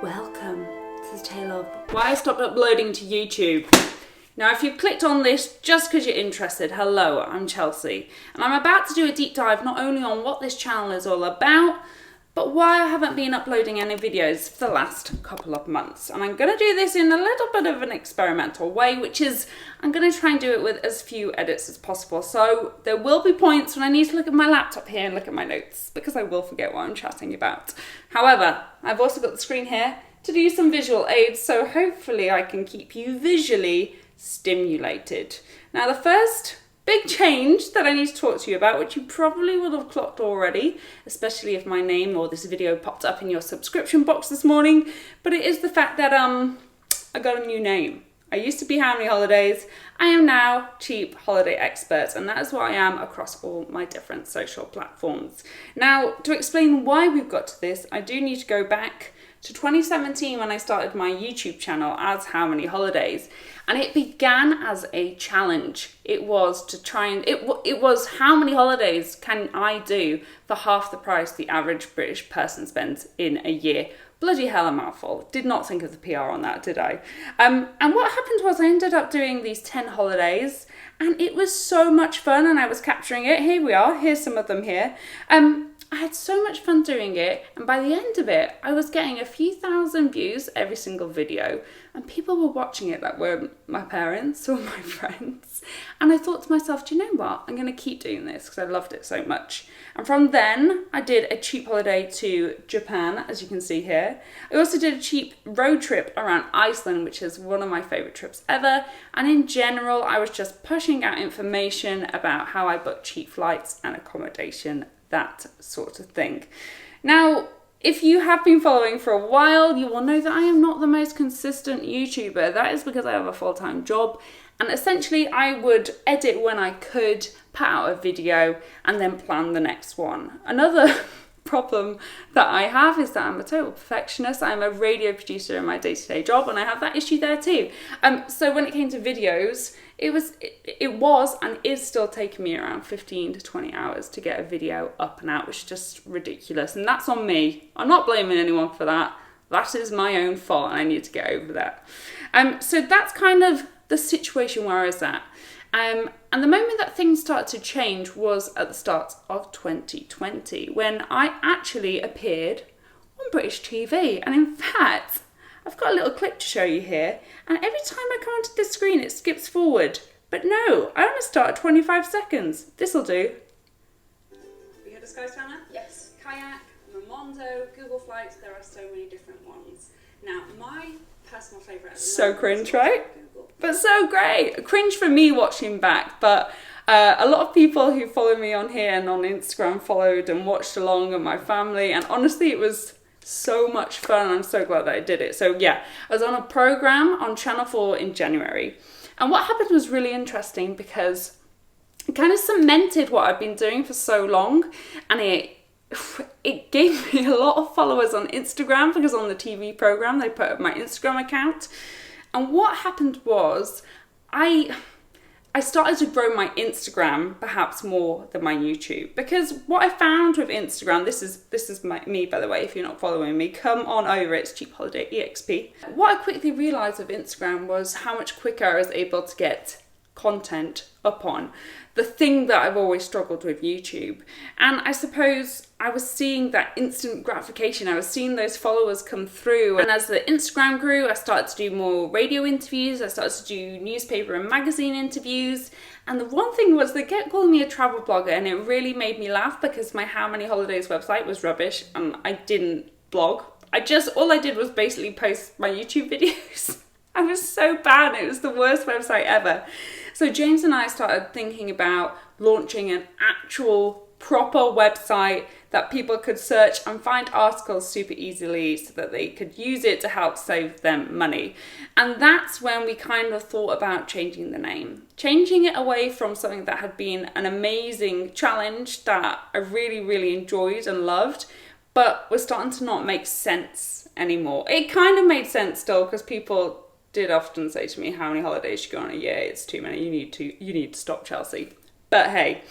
Welcome to the tale of why I stopped uploading to YouTube. Now, if you've clicked on this just because you're interested, hello, I'm Chelsea, and I'm about to do a deep dive not only on what this channel is all about, but why I haven't been uploading any videos for the last couple of months. And I'm going to do this in a little bit of an experimental way, which is I'm going to try and do it with as few edits as possible. So there will be points when I need to look at my laptop here and look at my notes, because I will forget what I'm chatting about. However, I've also got the screen here to do some visual aids, so hopefully I can keep you visually stimulated. Now, the first big change that I need to talk to you about, which you probably would have clocked already, especially if my name or this video popped up in your subscription box this morning, but it is the fact that I got a new name. I used to be How Many Holidays. I am now Cheap Holiday Expert, and that is what I am across all my different social platforms. Now, to explain why we've got to this, I do need to go back to 2017 when I started my YouTube channel as How Many Holidays, and it began as a challenge. It was to try and it was how many holidays can I do for half the price the average British person spends in a year. Bloody hell, a mouthful. Did not think of the PR on that, did I? And what happened was I ended up doing these 10 holidays, and it was so much fun, and I was capturing it. Here we are. Here's some of them here. I had so much fun doing it, and by the end of it, I was getting a few thousand views every single video, and people were watching it that were my parents or my friends. And I thought to myself, do you know what? I'm going to keep doing this because I loved it so much. And from then, I did a cheap holiday to Japan, as you can see here. I also did a cheap road trip around Iceland, which is one of my favourite trips ever. And in general, I was just pushing out information about how I book cheap flights and accommodation, that sort of thing. Now, if you have been following for a while, you will know that I am not the most consistent YouTuber. That is because I have a full-time job, and essentially I would edit when I could, put out a video, and then plan the next one. Another problem that I have is that I'm a total perfectionist. I'm a radio producer in my day-to-day job, and I have that issue there too. So when it came to videos, it was and is still taking me around 15 to 20 hours to get a video up and out, which is just ridiculous. And that's on me. I'm not blaming anyone for that. That is my own fault, and I need to get over that. So that's kind of the situation where I was at. And the moment that things started to change was at the start of 2020, when I actually appeared on British TV. And in fact, I've got a little clip to show you here, and every time I come onto the screen it skips forward. But no, I only start at 25 seconds. This'll do. You heard of Skyscanner? Yes. Kayak, Momondo, Google Flights, there are so many different ones. Now, my personal favourite... So cringe, right? But so great. Cringe for me watching back, but a lot of people who follow me on here and on Instagram followed and watched along, and my family, and honestly it was so much fun. I'm so glad that I did it. So yeah, I was on a programme on Channel 4 in January, and what happened was really interesting because it kind of cemented what I've been doing for so long, and it gave me a lot of followers on Instagram, because on the TV programme they put up my Instagram account. And what happened was I started to grow my Instagram perhaps more than my YouTube, because what I found with Instagram, this is me by the way, if you're not following me, come on over, it's Cheap Holiday EXP. What I quickly realised with Instagram was how much quicker I was able to get content up on, the thing that I've always struggled with YouTube. And I suppose I was seeing that instant gratification. I was seeing those followers come through, and as the Instagram grew, I started to do more radio interviews, I started to do newspaper and magazine interviews, and the one thing was they kept calling me a travel blogger, and it really made me laugh because my How Many Holidays website was rubbish and I didn't blog. All I did was basically post my YouTube videos. I was so bad, it was the worst website ever. So James and I started thinking about launching an actual proper website that people could search and find articles super easily so that they could use it to help save them money. And that's when we kind of thought about changing the name. Changing it away from something that had been an amazing challenge that I really, really enjoyed and loved, but was starting to not make sense anymore. It kind of made sense still, because people did often say to me, how many holidays you go on a year? It's too many, you need to stop, Chelsea. But hey,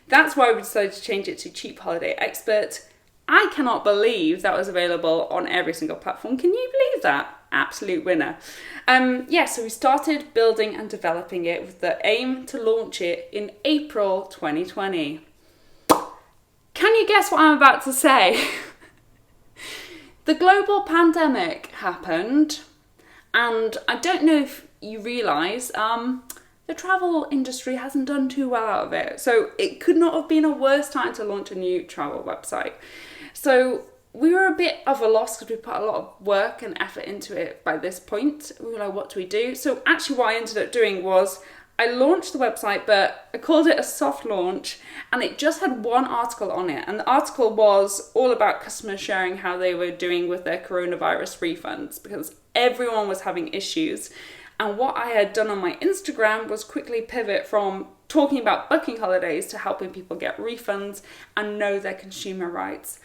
that's why we decided to change it to Cheap Holiday Expert. I cannot believe that was available on every single platform. Can you believe that? Absolute winner. So we started building and developing it with the aim to launch it in April 2020. Can you guess what I'm about to say? The global pandemic happened, and I don't know if you realise, the travel industry hasn't done too well out of it. So it could not have been a worse time to launch a new travel website. So we were a bit of a loss because we put a lot of work and effort into it by this point. We were like, what do we do? So actually what I ended up doing was I launched the website, but I called it a soft launch, and it just had one article on it. And the article was all about customers sharing how they were doing with their coronavirus refunds, because everyone was having issues. And what I had done on my Instagram was quickly pivot from talking about booking holidays to helping people get refunds and know their consumer rights.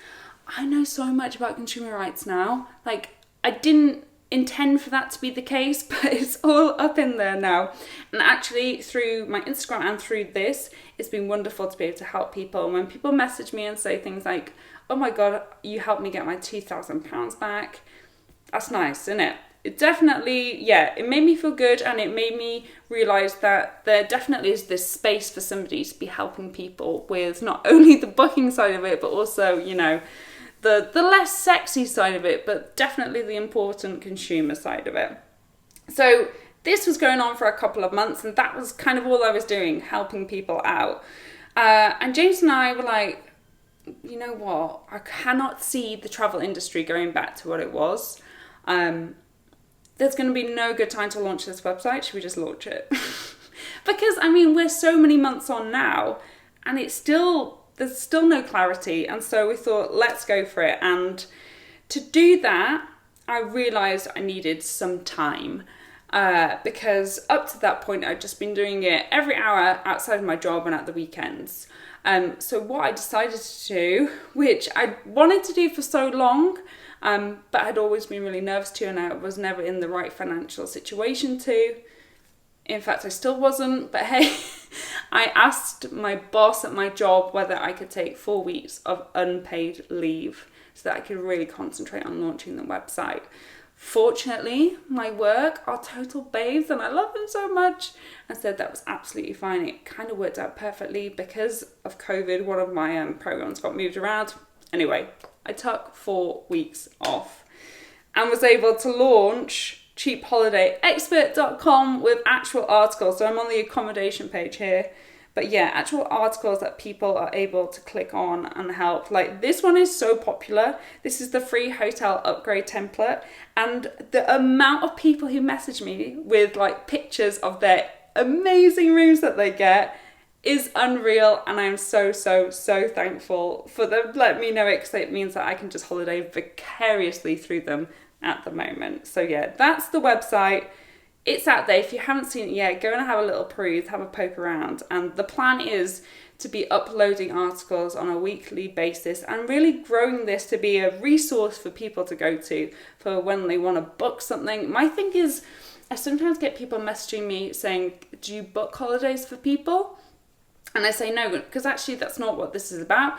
I know so much about consumer rights now. Like, I didn't intend for that to be the case, but it's all up in there now. And actually, through my Instagram and through this, it's been wonderful to be able to help people. And when people message me and say things like, oh my God, you helped me get my £2,000 back, that's nice, isn't it? It definitely, it made me feel good, and it made me realise that there definitely is this space for somebody to be helping people with not only the booking side of it, but also, the less sexy side of it, but definitely the important consumer side of it. So this was going on for a couple of months, and that was kind of all I was doing, helping people out. And James and I were like, you know what? I cannot see the travel industry going back to what it was. There's going to be no good time to launch this website. Should we just launch it? Because, we're so many months on now, and there's still no clarity. And so we thought, let's go for it. And to do that, I realised I needed some time. Because up to that point, I'd just been doing it every hour outside of my job and at the weekends. So what I decided to do, which I wanted to do for so long, but I'd always been really nervous to, and I was never in the right financial situation to. In fact, I still wasn't, but hey, I asked my boss at my job whether I could take 4 weeks of unpaid leave so that I could really concentrate on launching the website. Fortunately, my work are total babes, and I love them so much, and said that was absolutely fine. It kind of worked out perfectly because of COVID. One of my programs got moved around. Anyway, I took 4 weeks off and was able to launch cheapholidayexpert.com with actual articles. So I'm on the accommodation page here. But yeah, actual articles that people are able to click on and help. Like, this one is so popular. This is the free hotel upgrade template. And the amount of people who message me with like pictures of their amazing rooms that they get is unreal. And I'm so thankful for them letting me know it, because it means that I can just holiday vicariously through them at the moment. So yeah, that's the website. It's out there. If you haven't seen it yet, go and have a little peruse, have a poke around. And the plan is to be uploading articles on a weekly basis and really growing this to be a resource for people to go to for when they want to book something. My thing is, I sometimes get people messaging me saying, do you book holidays for people? And I say no, because actually that's not what this is about.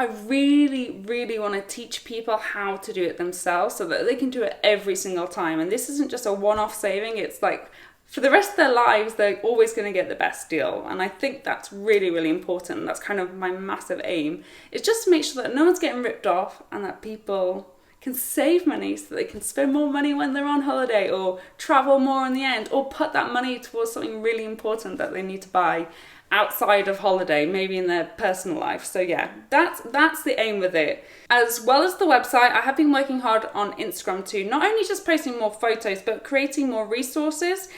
I really want to teach people how to do it themselves so that they can do it every single time. And this isn't just a one-off saving. It's like for the rest of their lives, they're always going to get the best deal. And I think that's really important. That's kind of my massive aim. It's just to make sure that no one's getting ripped off and that people can save money so that they can spend more money when they're on holiday, or travel more in the end, or put that money towards something really important that they need to buy outside of holiday, maybe in their personal life. So yeah, that's the aim with it. As well as the website, I have been working hard on Instagram too, not only just posting more photos, but creating more resources.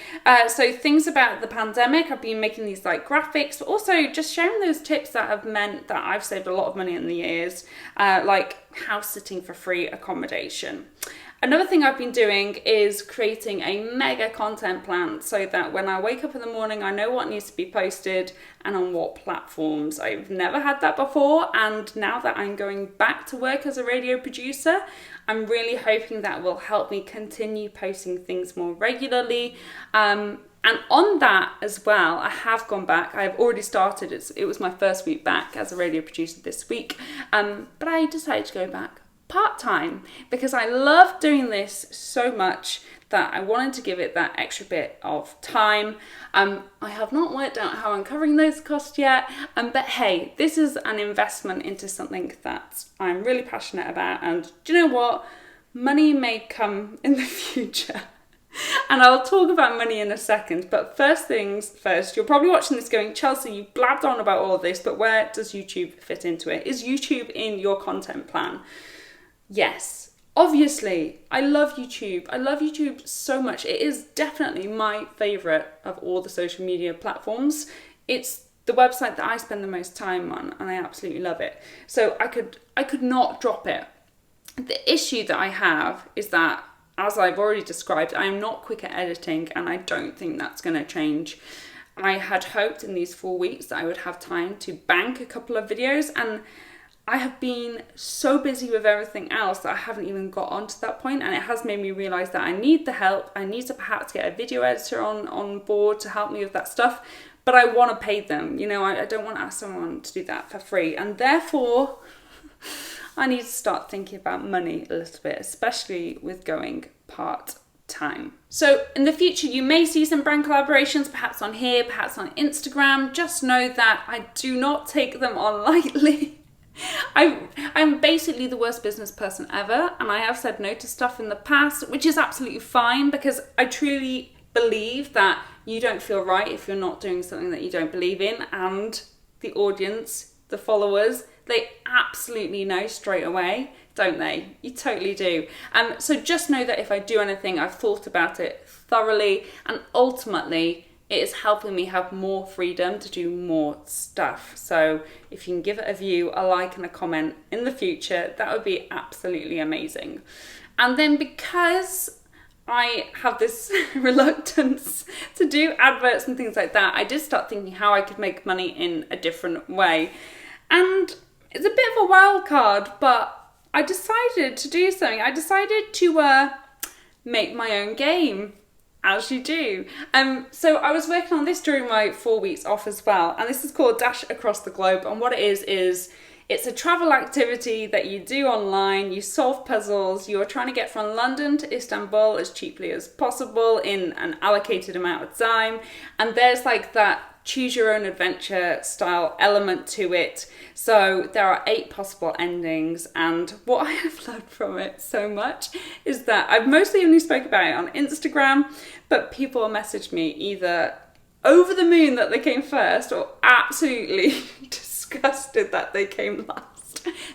So things about the pandemic, I've been making these like graphics, but also just sharing those tips that have meant that I've saved a lot of money in the years, like house sitting for free accommodation. Another thing I've been doing is creating a mega content plan so that when I wake up in the morning, I know what needs to be posted and on what platforms. I've never had that before, and now that I'm going back to work as a radio producer, I'm really hoping that will help me continue posting things more regularly. And on that as well, I have gone back. I have already started. It was my first week back as a radio producer this week. But I decided to go back part-time because I love doing this so much that I wanted to give it that extra bit of time. I have not worked out how I'm covering those costs yet. But hey, this is an investment into something that I'm really passionate about. And do you know what? Money may come in the future. And I'll talk about money in a second, but first things first, you're probably watching this going, Chelsea, you blabbed on about all of this, but where does YouTube fit into it? Is YouTube in your content plan? Yes, obviously. I love YouTube. I love YouTube so much. It is definitely my favourite of all the social media platforms. It's the website that I spend the most time on, and I absolutely love it. So I could not drop it. The issue that I have is that, as I've already described, I am not quick at editing, and I don't think that's going to change. I had hoped in these 4 weeks that I would have time to bank a couple of videos, and I have been so busy with everything else that I haven't even got onto that point, and it has made me realise that I need the help. I need to perhaps get a video editor on board to help me with that stuff, but I want to pay them. You know, I don't want to ask someone to do that for free, and therefore I need to start thinking about money a little bit, especially with going part-time. So in the future, you may see some brand collaborations, perhaps on here, perhaps on Instagram. Just know that I do not take them on lightly. I'm basically the worst business person ever, and I have said no to stuff in the past, which is absolutely fine because I truly believe that you don't feel right if you're not doing something that you don't believe in, and the audience, the followers, they absolutely know straight away, don't they? You totally do. So just know that if I do anything, I've thought about it thoroughly, and ultimately it is helping me have more freedom to do more stuff. So if you can give it a view, a like and a comment in the future, that would be absolutely amazing. And then because I have this reluctance to do adverts and things like that, I did start thinking how I could make money in a different way. And it's a bit of a wild card, but I decided to do something. I decided to make my own game, as you do. So I was working on this during my 4 weeks off as well, and this is called Dash Across the Globe. And what it is it's a travel activity that you do online. You solve puzzles. You're trying to get from London to Istanbul as cheaply as possible in an allocated amount of time. And there's like that choose your own adventure style element to it. So there are 8 possible endings, and what I have learned from it so much is that I've mostly only spoke about it on Instagram, but people messaged me either over the moon that they came first or absolutely disgusted that they came last.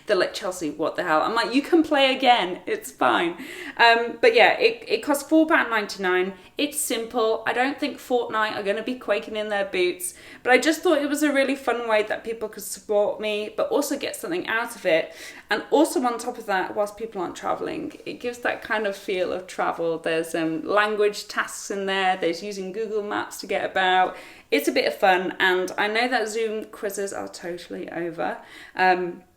They're like, Chelsea, what the hell? I'm like, you can play again, it's fine. But yeah, it costs £4.99. It's simple. I don't think Fortnite are going to be quaking in their boots, but I just thought it was a really fun way that people could support me, but also get something out of it. And also on top of that, whilst people aren't traveling, it gives that kind of feel of travel. There's language tasks in there. There's using Google Maps to get about. It's a bit of fun, and I know that Zoom quizzes are totally over,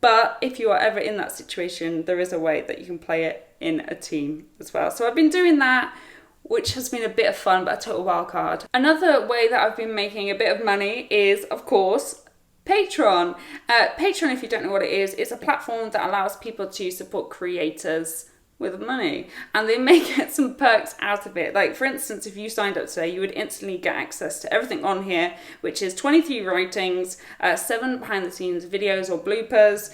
but if you are ever in that situation, there is a way that you can play it in a team as well. So I've been doing that, which has been a bit of fun, but a total wild card. Another way that I've been making a bit of money is, of course, Patreon. Patreon, if you don't know what it is, it's a platform that allows people to support creators with money, and they may get some perks out of it. Like, for instance, if you signed up today, you would instantly get access to everything on here, which is 23 writings, 7 behind the scenes videos or bloopers,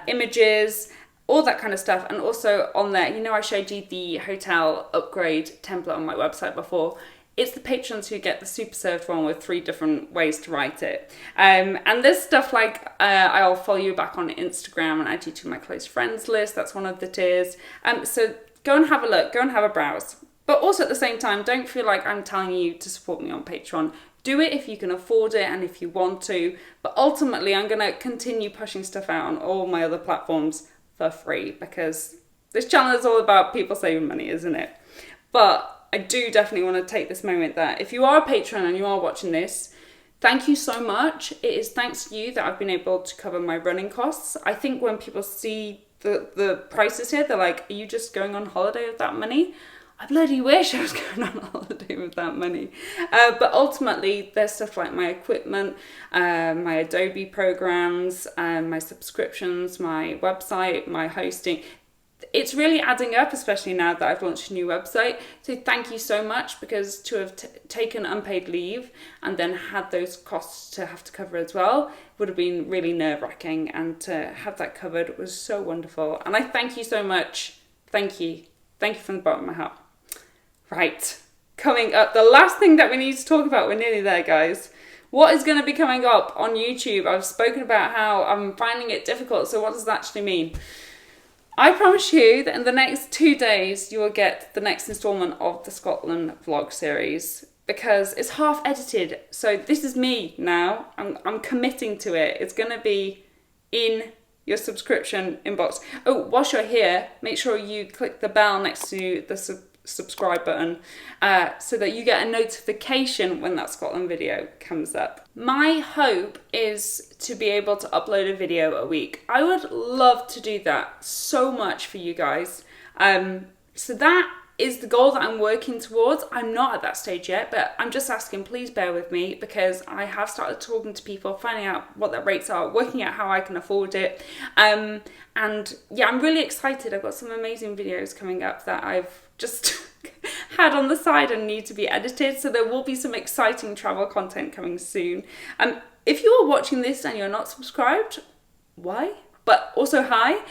images, all that kind of stuff. And also on there, you know, I showed you the hotel upgrade template on my website before. It's the patrons who get the super served one with 3 different ways to write it. And there's stuff like I'll follow you back on Instagram and add you to my close friends list. That's one of the tiers. So go and have a look, go and have a browse. But also at the same time, don't feel like I'm telling you to support me on Patreon. Do it if you can afford it and if you want to. But ultimately, I'm going to continue pushing stuff out on all my other platforms for free, because this channel is all about people saving money, isn't it? But I do definitely want to take this moment that if you are a patron and you are watching this, thank you so much. It is thanks to you that I've been able to cover my running costs. I think when people see the prices here, they're like, are you just going on holiday with that money? I bloody wish I was going on holiday with that money. But ultimately, there's stuff like my equipment, my Adobe programs, my subscriptions, my website, my hosting. It's really adding up, especially now that I've launched a new website. So thank you so much, because to have taken unpaid leave and then had those costs to have to cover as well would have been really nerve-wracking, and to have that covered was so wonderful. And I thank you so much. Thank you. Thank you from the bottom of my heart. Right, coming up, the last thing that we need to talk about, we're nearly there, guys. What is going to be coming up on YouTube? I've spoken about how I'm finding it difficult, so what does that actually mean? I promise you that in the next 2 days, you will get the next instalment of the Scotland vlog series, because it's half edited. So this is me now. I'm committing to it. It's going to be in your subscription inbox. Oh, whilst you're here, make sure you click the bell next to the subscribe button so that you get a notification when that Scotland video comes up. My hope is to be able to upload a video a week. I would love to do that so much for you guys. So that is the goal that I'm working towards. I'm not at that stage yet, but I'm just asking, please bear with me, because I have started talking to people, finding out what their rates are, working out how I can afford it. And yeah, I'm really excited. I've got some amazing videos coming up that I've just had on the side and need to be edited. So there will be some exciting travel content coming soon. If you are watching this and you're not subscribed, why? But also hi,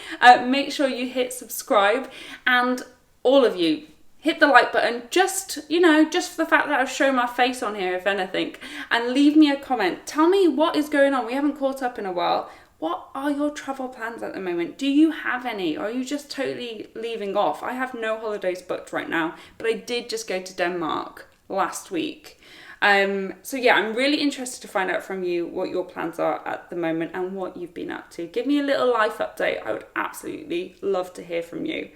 make sure you hit subscribe, and all of you, hit the like button, just for the fact that I've shown my face on here, if anything, and leave me a comment. Tell me what is going on. We haven't caught up in a while. What are your travel plans at the moment? Do you have any? Or are you just totally leaving off? I have no holidays booked right now, but I did just go to Denmark last week. So yeah, I'm really interested to find out from you what your plans are at the moment and what you've been up to. Give me a little life update. I would absolutely love to hear from you.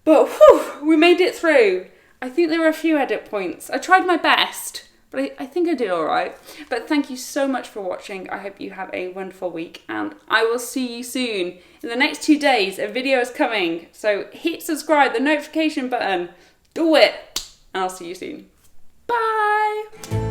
But whew, we made it through. I think there were a few edit points. I tried my best, but I think I did all right. But thank you so much for watching. I hope you have a wonderful week, and I will see you soon. In the next 2 days, a video is coming. So hit subscribe, the notification button. Do it. And I'll see you soon. Bye.